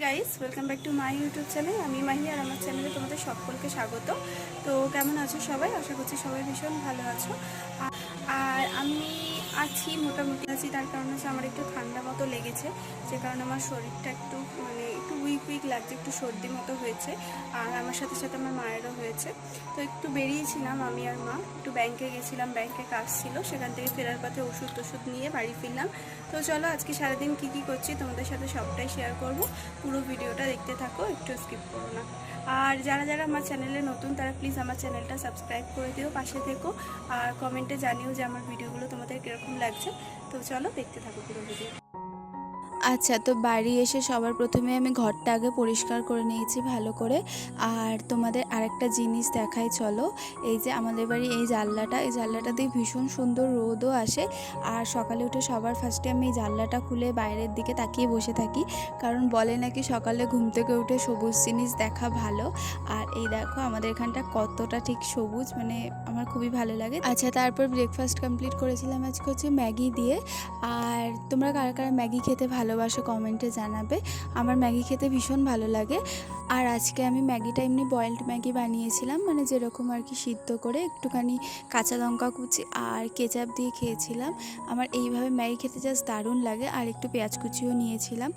Guys, welcome back to my YouTube channel. আমি মাহি আর আমার চ্যানেলে তোমাদের সকলকে স্বাগত। তো কেমন আছো সবাই? আশা করছি সবাই ভীষণ ভালো আছো। আর আমি আছি, মোটামুটি আছি। তার কারণ হচ্ছে আমার একটু ঠান্ডা মতো লেগেছে, যে কারণে আমার শরীরটা একটু একটু উইক লাগছে, একটু সর্দি মতো হয়েছে। আর আমার সাথে সাথে আমার মায়েরও হয়েছে। তো একটু বেরিয়েছিলাম আমি আর মা, একটু ব্যাংকে গেছিলাম, ব্যাংকে কাজ ছিল, সেখান থেকে ফেরার পথে ওষুধ নিয়ে বাড়ি ফিরলাম। তো চলো আজকে সারাদিন কী করছি তোমাদের সাথে সবটাই শেয়ার করব। পুরো ভিডিওটা দেখতে থাকো, একটু স্কিপ করো না। আর যারা যারা আমার চ্যানেলে নতুন তারা প্লিজ আমার চ্যানেলটা সাবস্ক্রাইব করে দিও, পাশে থেকো। আর কমেন্টে জানিও যে আমার ভিডিওগুলো তোমাদের কীরকম লাগছে। তো চলো দেখতে থাকো পুরো ভিডিও। আচ্ছা, তো বাড়ি এসে সবার প্রথমে আমি ঘরটা আগে পরিষ্কার করে নিয়েছি ভালো করে। আর তোমাদের আরেকটা জিনিস দেখাই, চলো। এই যে আমাদের বাড়ি এই জানলাটাতেই ভীষণ সুন্দর রোদও আসে। আর সকালে উঠে সবার ফার্স্টে আমি এই জানলাটা খুলে বাইরের দিকে তাকিয়ে বসে থাকি, কারণ বলে নাকি সকালে ঘুম থেকে উঠে সবুজ জিনিস দেখা ভালো। আর এই দেখো আমাদের এখানটা কতটা ঠিক সবুজ, আমার খুবই ভালো লাগে। আচ্ছা, তারপর ব্রেকফাস্ট কমপ্লিট করেছিলাম আজকে হচ্ছে ম্যাগি দিয়ে। আর তোমরা কারা কারা ম্যাগি খেতে ভালোবাসো কমেন্টে জানাবে। আমার ম্যাগি খেতে ভীষণ ভালো লাগে। আর আজকে আমি ম্যাগিটা এমনি বয়েলড ম্যাগি বানিয়েছিলাম, যেরকম আর কি, সিদ্ধ করে একটুখানি কাঁচা লঙ্কা কুচি আর কেচাপ দিয়ে খেয়েছিলাম। আমার এইভাবে ম্যাগি খেতে জাস্ট দারুণ লাগে। আর একটু পেঁয়াজ কুচিও নিয়েছিলাম।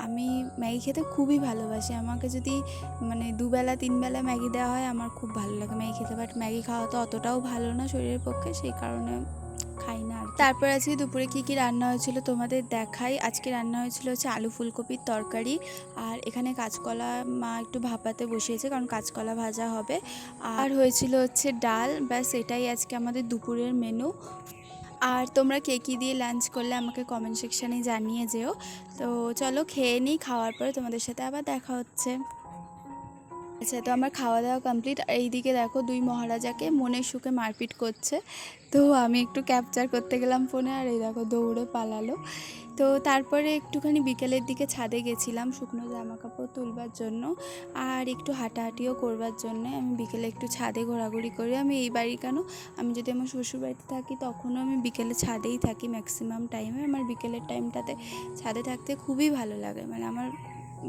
আমি ম্যাগি খেতে খুবই ভালোবাসি। আমাকে যদি দুবেলা তিনবেলা ম্যাগি দেওয়া হয় আমার খুব ভালো লাগে ম্যাগি খেতে। বাট ম্যাগি খাওয়া তো অতটাও ভালো না শরীরের পক্ষে, সেই কারণে খাই না। তারপর আজকে দুপুরে কী রান্না হয়েছিল তোমাদের দেখাই। আজকে রান্না হয়েছিল হচ্ছে আলু ফুলকপির তরকারি। আর এখানে কাঁচকলা মা একটু ভাপাতে বসিয়েছে, কারণ কাঁচকলা ভাজা হবে। আর হয়েছিল হচ্ছে ডাল। ব্যাস এটাই আজকে আমাদের দুপুরের মেনু। আর তোমরা কে কী দিয়ে লাঞ্চ করলে আমাকে কমেন্ট সেকশানে জানিয়ে যেও। তো চলো খেয়ে নিই, খাওয়ার পরে তোমাদের সাথে আবার দেখা হচ্ছে। আচ্ছা, তো আমার খাওয়া দাওয়া কমপ্লিট। আর এইদিকে দেখো দুই মহারাজাকে মনের সুখে মারপিট করছে। তো আমি একটু ক্যাপচার করতে গেলাম ফোনে, আর এই দেখো দৌড়ে পালালো। তো তারপরে একটুখানি বিকেলের দিকে ছাদে গেছিলাম শুকনো জামা কাপড় তুলবার জন্য, আর একটু হাঁটাহাঁটিও করবার জন্য। আমি বিকেলে একটু ছাদে ঘোরাঘুরি করি। আমি এই বাড়ি কেন, আমি যদি আমার শ্বশুরবাড়িতে থাকি তখনও আমি বিকেলে ছাদেই থাকি ম্যাক্সিমাম টাইমে। আমার বিকেলের টাইমটাতে ছাদে থাকতে খুবই ভালো লাগে, আমার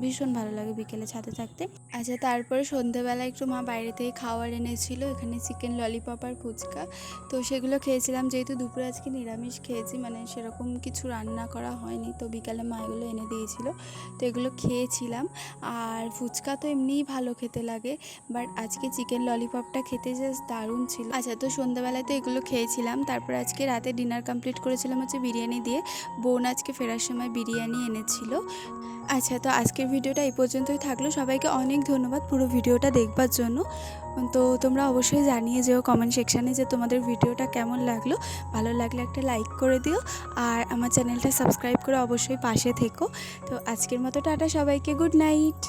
ভীষণ ভালো লাগে বিকেলে ছাদে থাকতে। আচ্ছা, তারপরে সন্ধেবেলা একটু মা বাইরে থেকে খাবার এনেছিল, এখানে চিকেন ললিপপ আর ফুচকা। তো সেগুলো খেয়েছিলাম, যেহেতু দুপুরে আজকে নিরামিষ খেয়েছি, সেরকম কিছু রান্না করা হয়নি। তো বিকালে মা এগুলো এনে দিয়েছিল, তো এগুলো খেয়েছিলাম। আর ফুচকা তো এমনিই ভালো খেতে লাগে, বাট আজকে চিকেন ললিপপটা খেতে জাস্ট দারুণ ছিল। আচ্ছা, তো সন্ধ্যাবেলায় তো এগুলো খেয়েছিলাম। তারপর আজকে রাতে ডিনার কমপ্লিট করেছিলাম হচ্ছে বিরিয়ানি দিয়ে। বোন আজকে ফেরার সময় বিরিয়ানি এনেছিল। আচ্ছা, তো আজকের ভিডিওটা এই পর্যন্তই থাকলো। সবাইকে অনেক ধন্যবাদ পুরো ভিডিওটা দেখবার জন্য। তো তোমরা অবশ্যই জানিয়ে যেও কমেন্ট সেকশানে যে তোমাদের ভিডিওটা কেমন লাগলো। ভালো লাগলে একটা লাইক করে দিও, আর আমার চ্যানেলটা সাবস্ক্রাইব করে অবশ্যই পাশে থেকো। তো আজকের মতো টাটা সবাইকে, গুড নাইট।